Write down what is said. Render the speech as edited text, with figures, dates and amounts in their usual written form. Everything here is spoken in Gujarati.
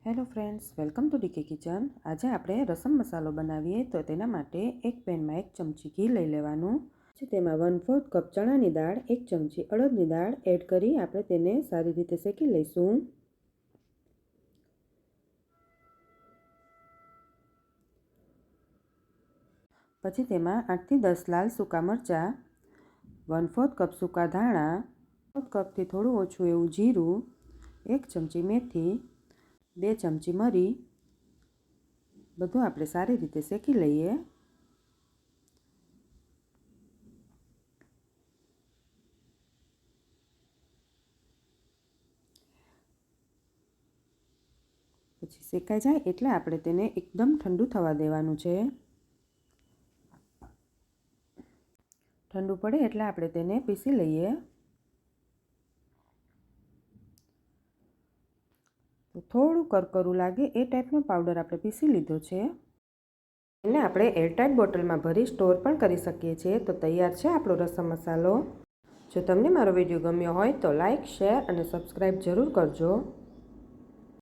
Hello friends, welcome to DK kitchen. આજે આપણે રસમ મસાલો બનાવીએ તો તેના માટે એક પેનમાં 1 ચમચી ઘી લઈ લેવાનું છે। તેમાં 1/4 કપ ચણાની દાળ, 1 ચમચી અડદની દાળ એડ કરી આપણે તેને સારી રીતે શેકી લઈશું। પછી તેમાં 8 થી 10 લાલ સૂકા મરચાં, 1/4 કપ સૂકા ધાણા, 1 કપથી થોડું ઓછું એવું જીરું, 1 ચમચી મેથી, 2 ચમચી મરી, બધું આપણે સારી રીતે શેકી લઈએ। પછી શેકાઈ જાય એટલે આપણે તેને એકદમ ઠંડુ થવા દેવાનું છે। ઠંડુ પડે એટલે આપણે તેને પીસી લઈએ। તો થોડું કરકરું લાગે એ ટાઈપનો પાવડર આપણે પીસી લીધો છે। એને આપણે એરટાઇટ બોટલમાં ભરી સ્ટોર પણ કરી શકીએ છીએ। તો તૈયાર છે આપણો રસમ મસાલો। જો તમને મારો વિડીયો ગમ્યો હોય તો લાઇક, શેર અને સબસ્ક્રાઈબ જરૂર કરજો।